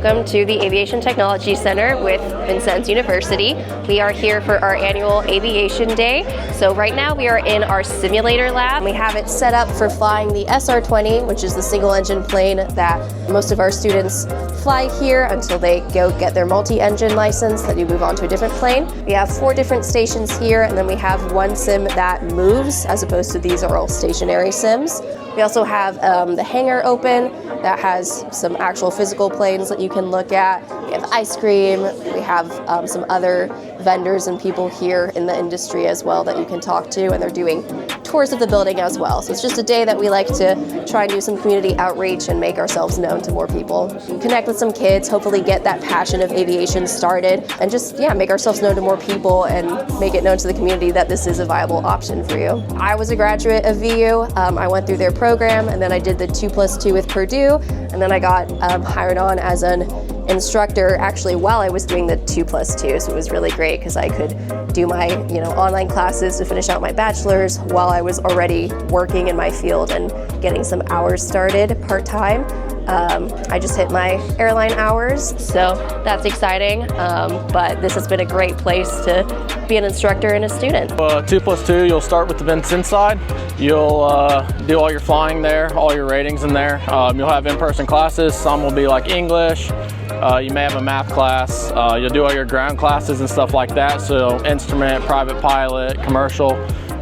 Welcome to the Aviation Technology Center with Vincennes University. We are here for our annual Aviation Day. So right now we are in our simulator lab. We have it set up for flying the SR-20, which is the single engine plane that most of our students fly here until they go get their multi-engine license, then you move on to a different plane. We have 4 different stations here, and then we have one sim that moves, as opposed to these are all stationary sims. We also have the hangar open that has some actual physical planes that you can look at. We have ice cream. We have some other vendors and people here in the industry as well that you can talk to, and they're doing tours of the building as well. So it's just a day that we like to try and do some community outreach and make ourselves known to more people. Connect with some kids, hopefully get that passion of aviation started, and just, make ourselves known to more people and make it known to the community that this is a viable option for you. I was a graduate of VU. I went through their program, and then I did the 2+2 with Purdue, and then I got hired on as an instructor actually while I was doing the 2+2, so it was really great because I could do my online classes to finish out my bachelor's while I was already working in my field and getting some hours started part-time. I just hit my airline hours, so that's exciting, but this has been a great place to be an instructor and a student. 2+2, you'll start with the Vincennes side. You'll do all your flying there, all your ratings in there. You'll have in-person classes. Some will be like English. You may have a math class. You'll do all your ground classes and stuff like that. So instrument, private pilot, commercial.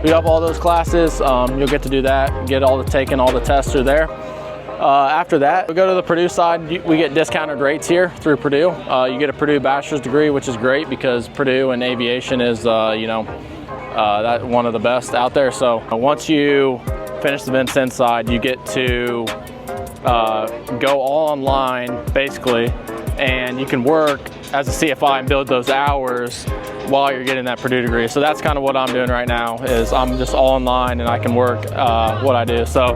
We have all those classes. You'll get to do that, get taking all the tests through there. After that, we go to the Purdue side. We get discounted rates here through Purdue. You get a Purdue bachelor's degree, which is great because Purdue and aviation is, that one of the best out there. So once you finish the Vincennes side, you get to go all online, basically, and you can work as a CFI and build those hours while you're getting that Purdue degree. So that's kind of what I'm doing right now, is I'm just all online and I can work what I do. So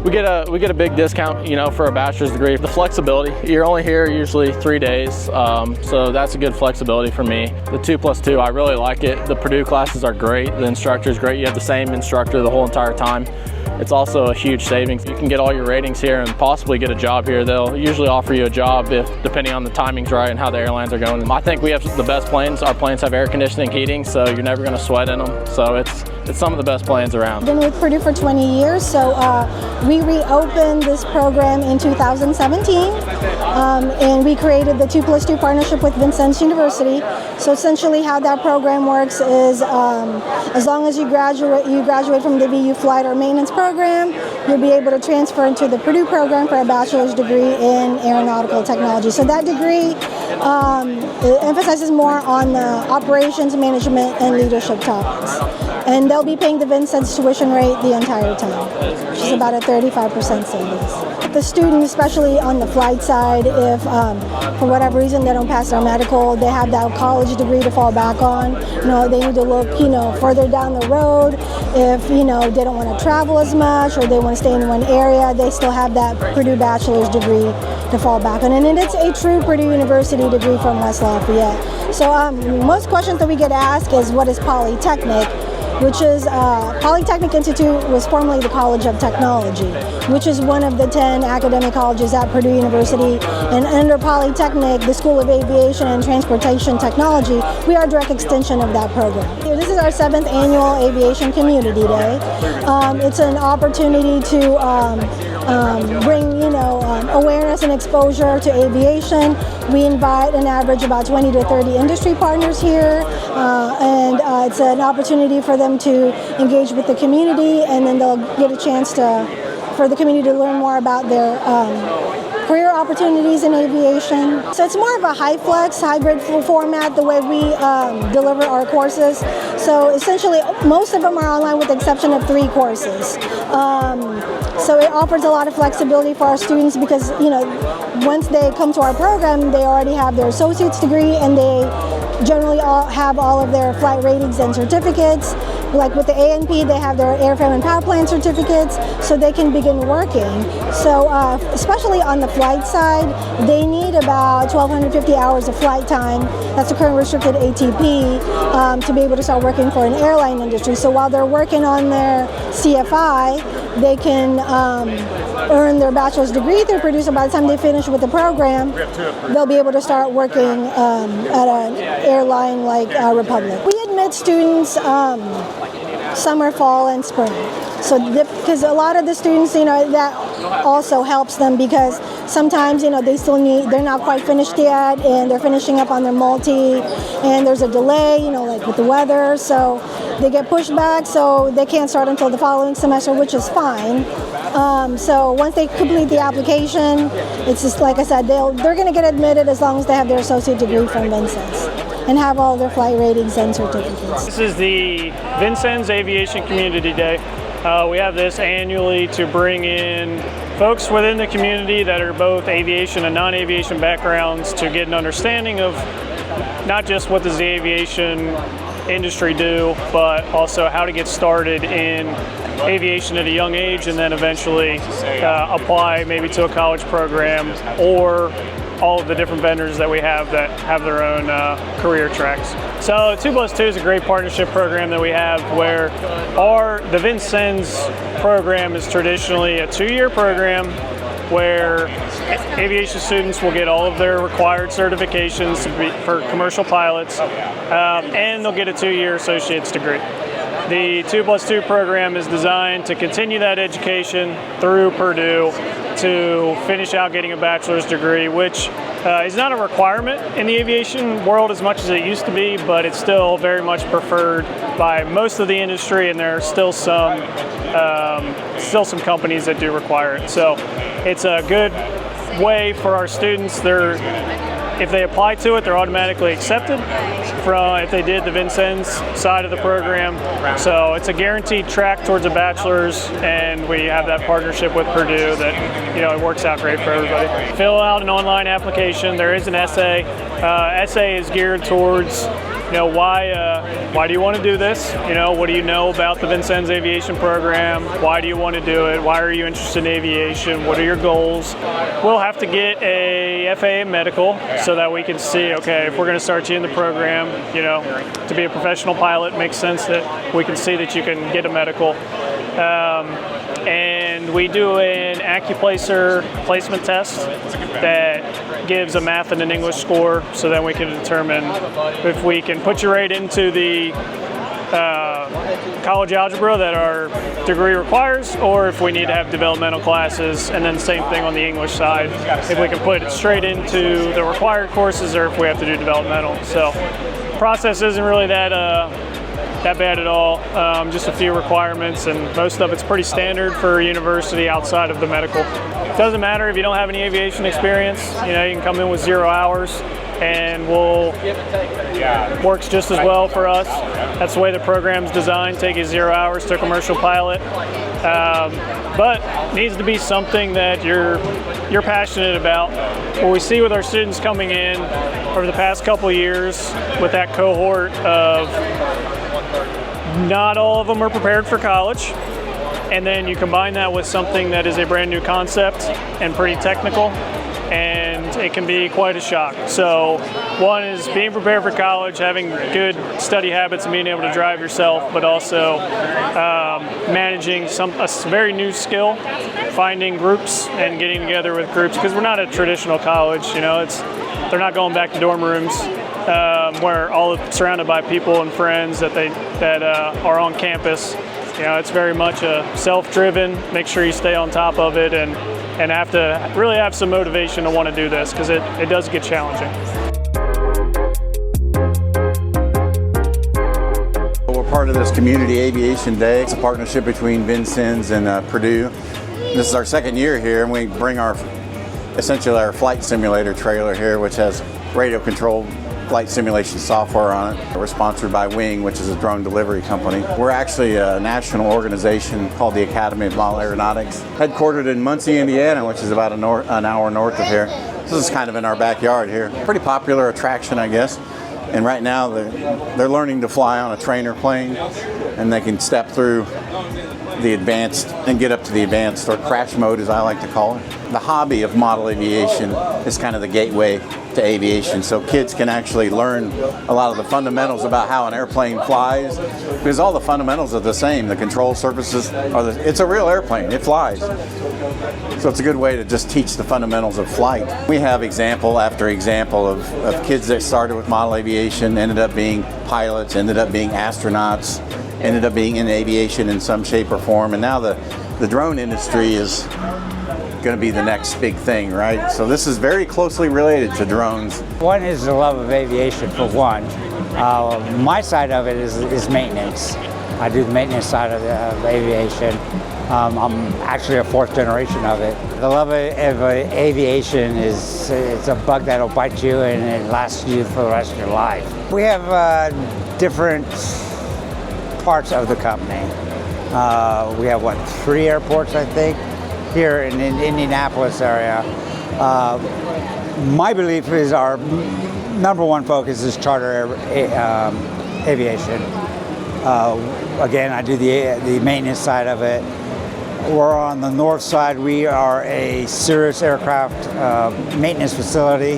we get a big discount, for a bachelor's degree. The flexibility, you're only here usually 3 days, so that's a good flexibility for me. The 2+2, I really like it. The Purdue classes are great. The instructor's great. You have the same instructor the whole entire time. It's also a huge savings. You can get all your ratings here and possibly get a job here. They'll usually offer you a job depending on the timings right and how the airlines are going. I think we have the best planes. Our planes have air conditioning, heating, so you're never going to sweat in them. So it's some of the best planes around. I've been with Purdue for 20 years, so we reopened this program in 2017, and we created the 2+2 partnership with Vincennes University. So essentially how that program works is as long as you graduate from the VU flight or maintenance program, you'll be able to transfer into the Purdue program for a bachelor's degree in aeronautical technology. So that degree it emphasizes more on the operations, management, and leadership topics. And they'll be paying the Vincennes tuition rate the entire time, which is about a 35% savings. The student, especially on the flight side, if for whatever reason they don't pass their medical, they have that college degree to fall back on. They need to look, further down the road. If, they don't want to travel as much or they want to stay in one area, they still have that Purdue bachelor's degree to fall back on. And it's a true Purdue University degree from West Lafayette. So most questions that we get asked is, what is Polytechnic? Which is Polytechnic Institute was formerly the College of Technology, which is one of the 10 academic colleges at Purdue University. And under Polytechnic, the School of Aviation and Transportation Technology, we are a direct extension of that program. This is our 7th annual Aviation Community Day. It's an opportunity to bring awareness and exposure to aviation. We invite an average about 20 to 30 industry partners here, and it's an opportunity for them to engage with the community, and then they'll get a chance for the community to learn more about their career opportunities in aviation. So it's more of a high-flex, hybrid format, the way we deliver our courses. So essentially, most of them are online with the exception of 3 courses. So it offers a lot of flexibility for our students because, once they come to our program, they already have their associate's degree and they generally have all of their flight ratings and certificates. Like with the A&P, they have their airframe and power plant certificates, so they can begin working. So especially on the flight side, they need about 1,250 hours of flight time. That's the current restricted ATP to be able to start working for an airline industry. So while they're working on their CFI, they can earn their bachelor's degree through Purdue. So by the time they finish with the program, they'll be able to start working at an airline like Republic. We admit students summer, fall, and spring. So because a lot of the students, that also helps them, because sometimes, they're not quite finished yet, and they're finishing up on their multi, and there's a delay, like with the weather, so they get pushed back, so they can't start until the following semester, which is fine. So once they complete the application, it's just like I said, they're going to get admitted as long as they have their associate degree from Vincennes and have all their flight ratings and certificates. This is the Vincennes Aviation Community Day. We have this annually to bring in folks within the community that are both aviation and non-aviation backgrounds to get an understanding of not just what does the aviation industry do, but also how to get started in aviation at a young age and then eventually apply maybe to a college program or all of the different vendors that we have that have their own career tracks. So 2+2 is a great partnership program that we have where the Vincennes program is traditionally a 2-year program where aviation students will get all of their required certifications for commercial pilots, and they'll get a 2-year associate's degree. The 2+2 program is designed to continue that education through Purdue to finish out getting a bachelor's degree, which is not a requirement in the aviation world as much as it used to be, but it's still very much preferred by most of the industry, and there are still some companies that do require it. So it's a good way for our students. If they apply to it, they're automatically accepted if they did the Vincennes side of the program. So it's a guaranteed track towards a bachelor's, and we have that partnership with Purdue that, it works out great for everybody. Fill out an online application. There is an essay. Essay is geared towards why do you want to do this? What do you know about the Vincennes Aviation program? Why do you want to do it? Why are you interested in aviation? What are your goals? We'll have to get a FAA medical so that we can see, okay, if we're going to start you in the program, to be a professional pilot, it makes sense that we can see that you can get a medical. And we do an AccuPlacer placement test that gives a math and an English score, so then we can determine if we can put you right into the college algebra that our degree requires, or if we need to have developmental classes, and then same thing on the English side, if we can put it straight into the required courses or if we have to do developmental. So the process isn't really that bad at all, just a few requirements, and most of it's pretty standard for a university outside of the medical. It doesn't matter if you don't have any aviation experience, you can come in with 0 hours and works just as well for us. That's the way the program's designed, take you 0 hours to a commercial pilot. But needs to be something that you're passionate about. What we see with our students coming in over the past couple of years with that cohort of not all of them are prepared for college, and then you combine that with something that is a brand new concept and pretty technical, and it can be quite a shock. So one is being prepared for college, having good study habits and being able to drive yourself, but also managing a very new skill, finding groups and getting together with groups, because we're not a traditional college, they're not going back to dorm rooms. Where all surrounded by people and friends that are on campus. It's very much a self-driven, make sure you stay on top of it, and have to really have some motivation to want to do this, because it does get challenging. We're part of this Community Aviation Day. It's a partnership between Vincennes and Purdue. This is our second year here, and we bring essentially our flight simulator trailer here, which has radio-controlled flight simulation software on it. We're sponsored by Wing, which is a drone delivery company. We're actually a national organization called the Academy of Model Aeronautics, headquartered in Muncie, Indiana, which is about an hour north of here. This is kind of in our backyard here. Pretty popular attraction, I guess. And right now they're learning to fly on a trainer plane, and they can step through the advanced and get up to the advanced, or crash mode as I like to call it. the hobby of model aviation is kind of the gateway to aviation. So kids can actually learn a lot of the fundamentals about how an airplane flies, because all the fundamentals are the same. The control surfaces are it's a real airplane, it flies. So it's a good way to just teach the fundamentals of flight. We have example after example of kids that started with model aviation, ended up being pilots, ended up being astronauts, ended up being in aviation in some shape or form, and now the drone industry is going to be the next big thing, right? So this is very closely related to drones. One is the love of aviation, for one. My side of it is maintenance. I do the maintenance side of aviation. I'm actually a fourth generation of it. The love of aviation it's a bug that'll bite you and it lasts you for the rest of your life. We have different parts of the company. We have, 3 airports, I think, here in the Indianapolis area. My belief is our number one focus is charter aviation. Again, I do the maintenance side of it. We're on the north side. We are a Cirrus aircraft maintenance facility.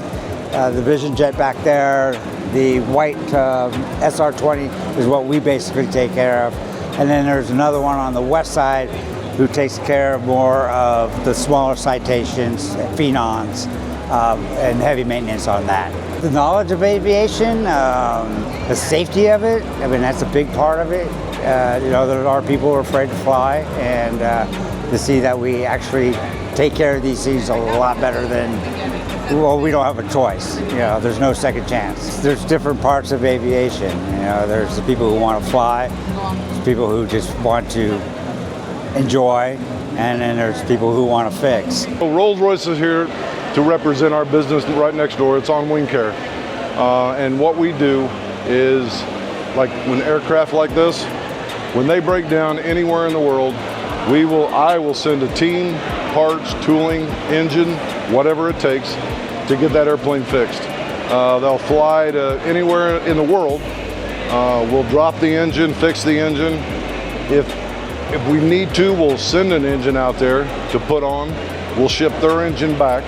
The Vision Jet back there, the white SR-20 is what we basically take care of. And then there's another one on the west side who takes care of more of the smaller citations, phenons, and heavy maintenance on that. The knowledge of aviation, the safety of it, I mean, that's a big part of it. There are people who are afraid to fly, and to see that we actually take care of these things a lot better than, well, we don't have a choice. There's no second chance. There's different parts of aviation. There's the people who want to fly, there's people who just want to enjoy, and then there's people who want to fix. Well, Rolls-Royce is here to represent our business right next door. It's on Wing Care. And what we do is, like when aircraft like this, when they break down anywhere in the world, I will send a team, parts, tooling, engine, whatever it takes to get that airplane fixed. They'll fly to anywhere in the world. We'll drop the engine, fix the engine. If we need to, we'll send an engine out there to put on. We'll ship their engine back.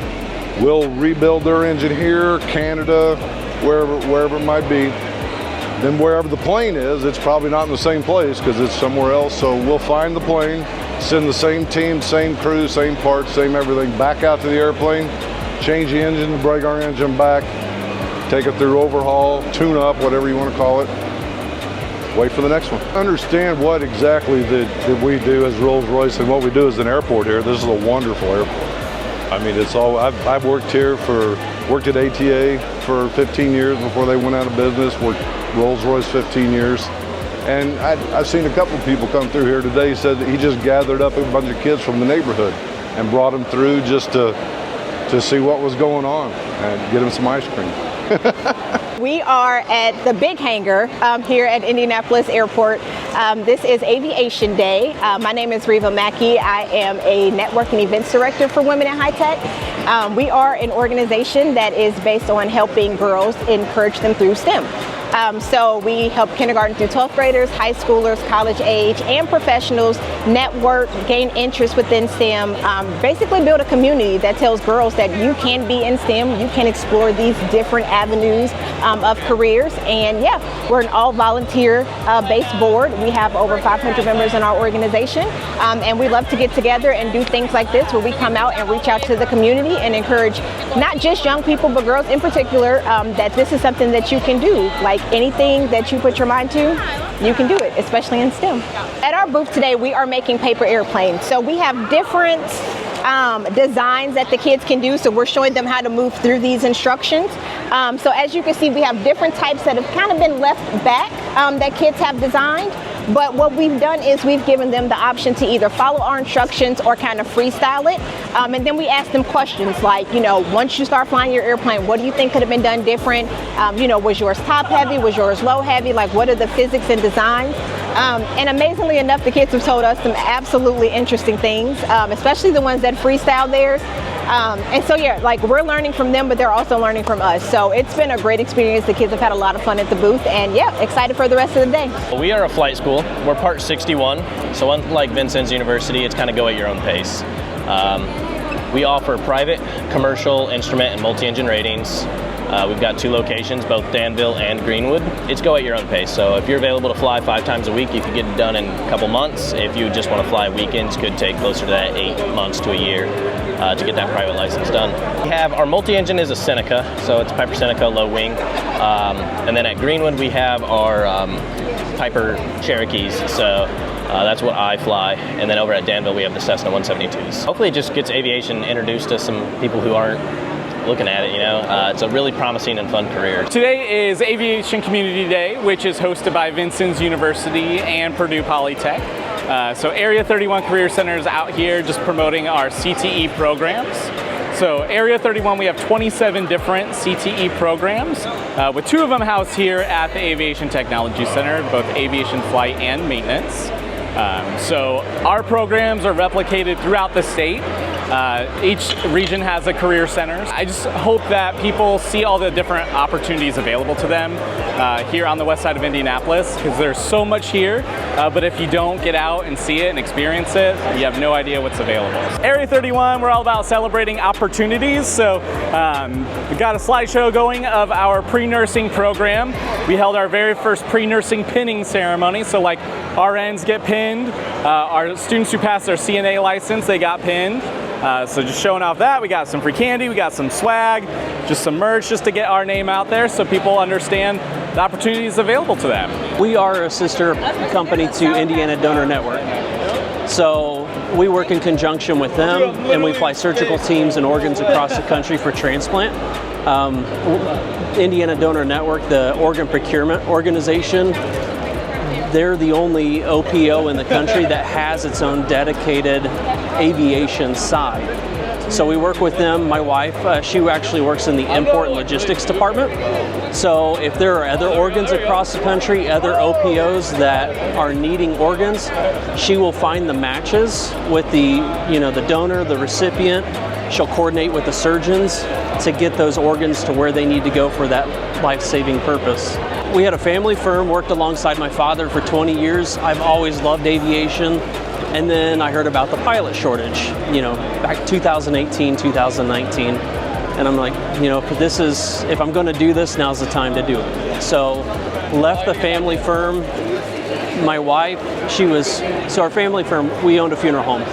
We'll rebuild their engine here, Canada, wherever it might be. Then wherever the plane is, it's probably not in the same place because it's somewhere else. So we'll find the plane, send the same team, same crew, same parts, same everything back out to the airplane, change the engine, bring our engine back, take it through overhaul, tune up, whatever you want to call it. Wait for the next one. Understand what exactly that we do as Rolls-Royce and what we do as an airport here. This is a wonderful airport. I mean, it's all, I've worked here worked at ATA for 15 years before they went out of business, worked Rolls-Royce 15 years. And I've seen a couple of people come through here today. He said that he just gathered up a bunch of kids from the neighborhood and brought them through just to see what was going on and get them some ice cream. We are at the big hangar here at Indianapolis Airport. This is Aviation Day. My name is Reva Mackey. I am a network and events director for Women in High Tech. We are an organization that is based on helping girls, encourage them through STEM. So we help kindergarten through 12th graders, high schoolers, college age, and professionals network, gain interest within STEM, basically build a community that tells girls that you can be in STEM, you can explore these different avenues of careers. And yeah, we're an all volunteer based board. We have over 500 members in our organization, and we love to get together and do things like this where we come out and reach out to the community and encourage not just young people, but girls in particular, that this is something that you can do. Like anything that you put your mind to, you can do it, especially in STEM. At our booth today, we are making paper airplanes. So we have different designs that the kids can do. So we're showing them how to move through these instructions. So as you can see, we have different types that have kind of been left back that kids have designed. But what we've done is we've given them the option to either follow our instructions or kind of freestyle it. And then we ask them questions like, once you start flying your airplane, what do you think could have been done different? Was yours top heavy? Was yours low heavy? Like, what are the physics and designs? And amazingly enough, the kids have told us some absolutely interesting things, especially the ones that freestyle theirs. And so yeah, like we're learning from them, but they're also learning from us. So it's been a great experience. The kids have had a lot of fun at the booth, and yeah, excited for the rest of the day. We are a flight school. We're part 61, so unlike Vincennes University, it's kind of go at your own pace. We offer private, commercial, instrument, and multi-engine ratings. We've got 2 locations, both Danville and Greenwood. It's go at your own pace. So if you're available to fly 5 times a week, you can get it done in a couple months. If you just want to fly weekends, could take closer to that 8 months to a year to get that private license done. We have our multi-engine is a Seneca, so it's Piper Seneca low wing. And then at Greenwood we have our Piper Cherokees. So that's what I fly. And then over at Danville we have the Cessna 172s. Hopefully it just gets aviation introduced to some people who aren't looking at it, you know. It's a really promising and fun career. Today is Aviation Community Day, which is hosted by Vincennes University and Purdue Polytech. So Area 31 Career Center is out here just promoting our CTE programs. So Area 31, we have 27 different CTE programs, with 2 of them housed here at the Aviation Technology Center, both aviation flight and maintenance. So our programs are replicated throughout the state. Each region has a career center. I just hope that people see all the different opportunities available to them here on the west side of Indianapolis, because there's so much here, but if you don't get out and see it and experience it, you have no idea what's available. Area 31, we're all about celebrating opportunities, so we've got a slideshow going of our pre-nursing program. We held our very first pre-nursing pinning ceremony, so like RNs get pinned, our students who passed their CNA license, they got pinned. So just showing off that, we got some free candy, we got some swag, just some merch just to get our name out there so people understand the opportunities available to them. We are a sister company to Indiana Donor Network. So we work in conjunction with them, and we fly surgical teams and organs across the country for transplant. Indiana Donor Network, the organ procurement organization, they're the only OPO in the country that has its own dedicated aviation side. So we work with them. My wife, she actually works in the import and logistics department. So if there are other organs across the country, other OPOs that are needing organs, she will find the matches with the donor, the recipient. She'll coordinate with the surgeons to get those organs to where they need to go for that life-saving purpose. We had a family firm, worked alongside my father for 20 years. I've always loved aviation. And then I heard about the pilot shortage, back 2018, 2019. And I'm like, if I'm gonna do this, now's the time to do it. So left the family firm. My wife, so our family firm, we owned a funeral home.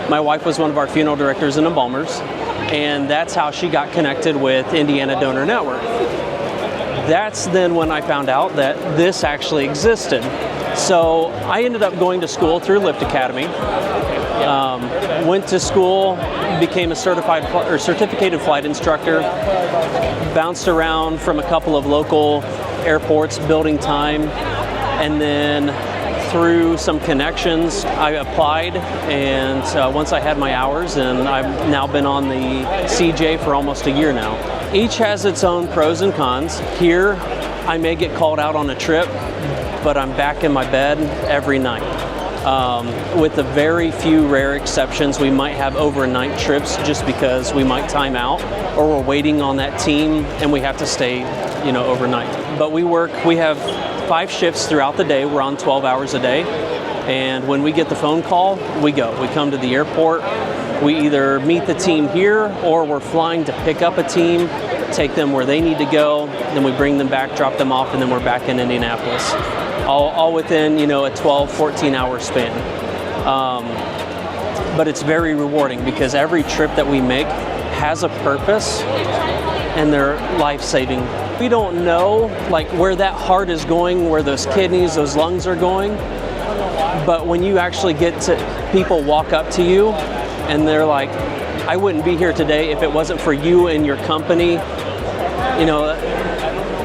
My wife was one of our funeral directors and embalmers, and that's how she got connected with Indiana Donor Network. That's then when I found out that this actually existed. So I ended up going to school through Lift Academy. Went to school, became a certificated flight instructor, bounced around from a couple of local airports, building time, and then through some connections, I applied, and once I had my hours, and I've now been on the CJ for almost a year now. Each has its own pros and cons. Here, I may get called out on a trip, but I'm back in my bed every night. With the very few rare exceptions, we might have overnight trips just because we might time out, or we're waiting on that team and we have to stay, overnight. But we have 5 shifts throughout the day. We're on 12 hours a day. And when we get the phone call, we go. We come to the airport. We either meet the team here, or we're flying to pick up a team, take them where they need to go, then we bring them back, drop them off, and then we're back in Indianapolis. All within, a 12, 14-hour span. But it's very rewarding because every trip that we make has a purpose, and they're life-saving. We don't know where that heart is going, where those kidneys, those lungs are going, but when you actually get to, people walk up to you and they're like, I wouldn't be here today if it wasn't for you and your company.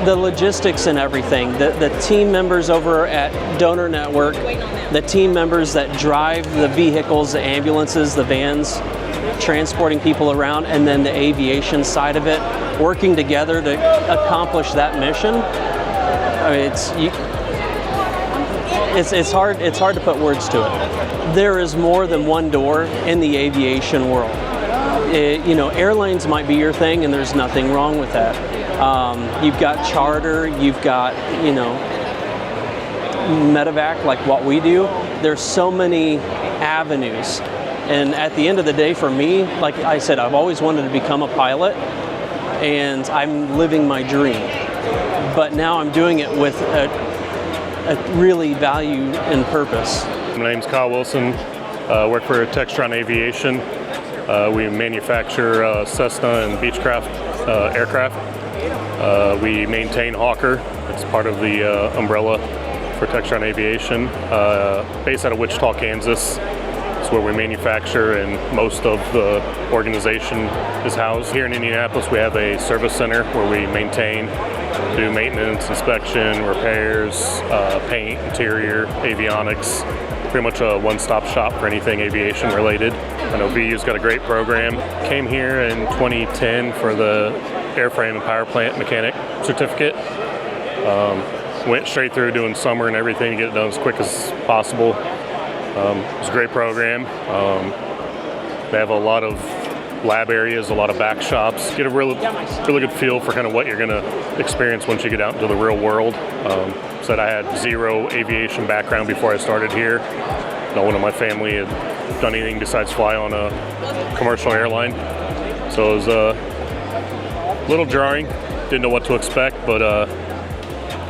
The logistics and everything, the team members over at Donor Network, the team members that drive the vehicles, the ambulances, the vans, transporting people around, and then the aviation side of it, working together to accomplish that mission. I mean, it's hard to put words to it. There is more than one door in the aviation world. Airlines might be your thing, and there's nothing wrong with that. You've got charter, you've got, medevac, like what we do. There's so many avenues And at the end of the day, for me, like I said, I've always wanted to become a pilot, and I'm living my dream. But now I'm doing it with a really value and purpose. My name's Kyle Wilson. I work for Textron Aviation. We manufacture Cessna and Beechcraft aircraft. We maintain Hawker. It's part of the umbrella for Textron Aviation. Based out of Wichita, Kansas. It's where we manufacture, and most of the organization is housed. Here in Indianapolis, we have a service center where we maintain, do maintenance, inspection, repairs, paint, interior, avionics. Pretty much a one-stop shop for anything aviation related. I know VU's got a great program. Came here in 2010 for the airframe and power plant mechanic certificate. Went straight through doing summer and everything to get it done as quick as possible. It's a great program. They have a lot of lab areas, a lot of back shops. Get a really good feel for kind of what you're going to experience once you get out into the real world. Said I had zero aviation background before I started here. No one in my family had done anything besides fly on a commercial airline. So it was a little jarring. Didn't know what to expect, but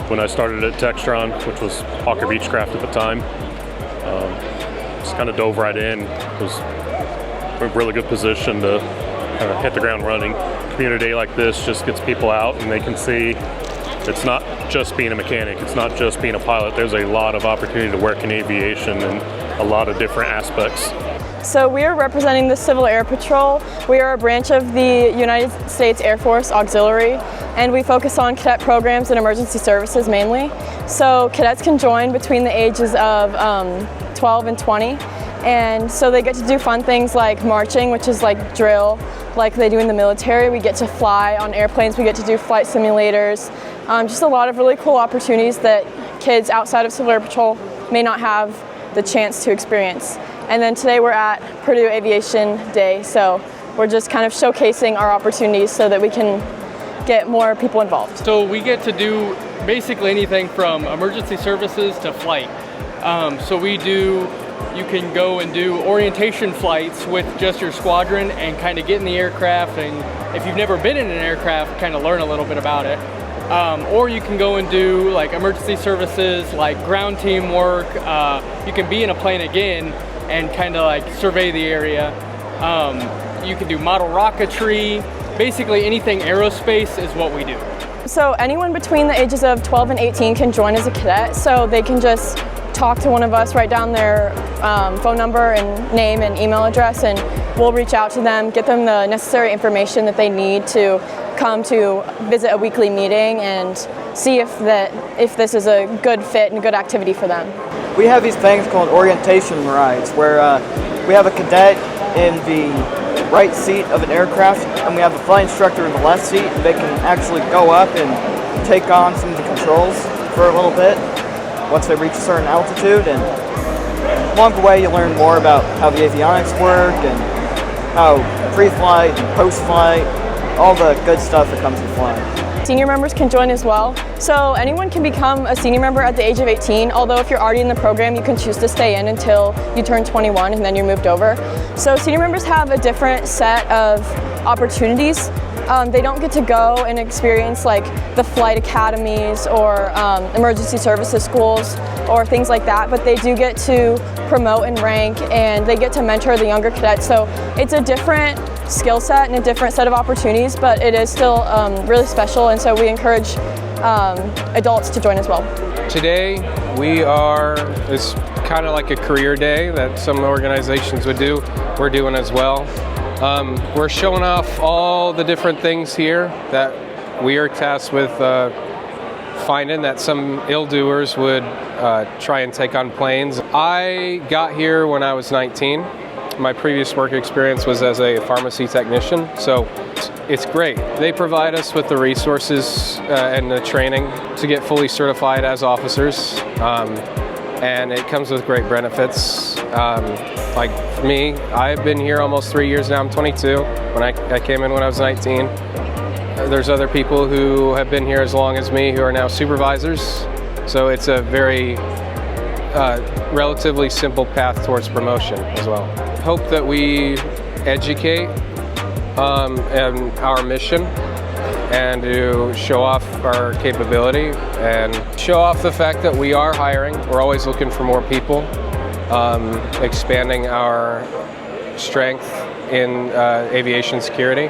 when I started at Textron, which was Hawker Beechcraft at the time, just kind of dove right in. It was a really good position to kind of hit the ground running. Community day like this just gets people out and they can see it's not just being a mechanic, it's not just being a pilot. There's a lot of opportunity to work in aviation and a lot of different aspects. So we are representing the Civil Air Patrol. We are a branch of the United States Air Force Auxiliary, and we focus on cadet programs and emergency services mainly. So cadets can join between the ages of 12 and 20. And so they get to do fun things like marching, which is like drill, like they do in the military. We get to fly on airplanes, we get to do flight simulators. Just a lot of really cool opportunities that kids outside of Civil Air Patrol may not have the chance to experience. And then today we're at Purdue Aviation Day, so we're just kind of showcasing our opportunities so that we can get more people involved. So we get to do basically anything from emergency services to flight. You can go and do orientation flights with just your squadron and kind of get in the aircraft, and if you've never been in an aircraft, kind of learn a little bit about it. Or you can go and do like emergency services, like ground team work. You can be in a plane again and kind of like survey the area. You can do model rocketry. Basically anything aerospace is what we do. So anyone between the ages of 12 and 18 can join as a cadet, so they can just talk to one of us, write down their phone number and name and email address, and we'll reach out to them, get them the necessary information that they need to come to visit a weekly meeting and see if this is a good fit and good activity for them. We have these things called orientation rides where we have a cadet in the right seat of an aircraft and we have a flight instructor in the left seat, and they can actually go up and take on some of the controls for a little bit once they reach a certain altitude, and along the way you learn more about how the avionics work and how pre-flight and post-flight, all the good stuff that comes with flying. Senior members can join as well. So anyone can become a senior member at the age of 18, although if you're already in the program, you can choose to stay in until you turn 21 and then you're moved over. So senior members have a different set of opportunities. They don't get to go and experience like the flight academies or emergency services schools or things like that, but they do get to promote and rank, and they get to mentor the younger cadets. So it's a different skill set and a different set of opportunities, but it is still really special, and so we encourage adults to join as well. Today it's kind of like a career day that some organizations would do. We're doing as well. We're showing off all the different things here that we are tasked with finding that some ill-doers would try and take on planes. I got here when I was 19. My previous work experience was as a pharmacy technician, so it's great. They provide us with the resources and the training to get fully certified as officers, and it comes with great benefits. Like for me, I've been here almost 3 years now. I'm 22. When I came in when I was 19. There's other people who have been here as long as me who are now supervisors. So it's a very relatively simple path towards promotion as well. Hope that we educate and our mission, and to show off our capability and show off the fact that we are hiring. We're always looking for more people, expanding our strength in aviation security.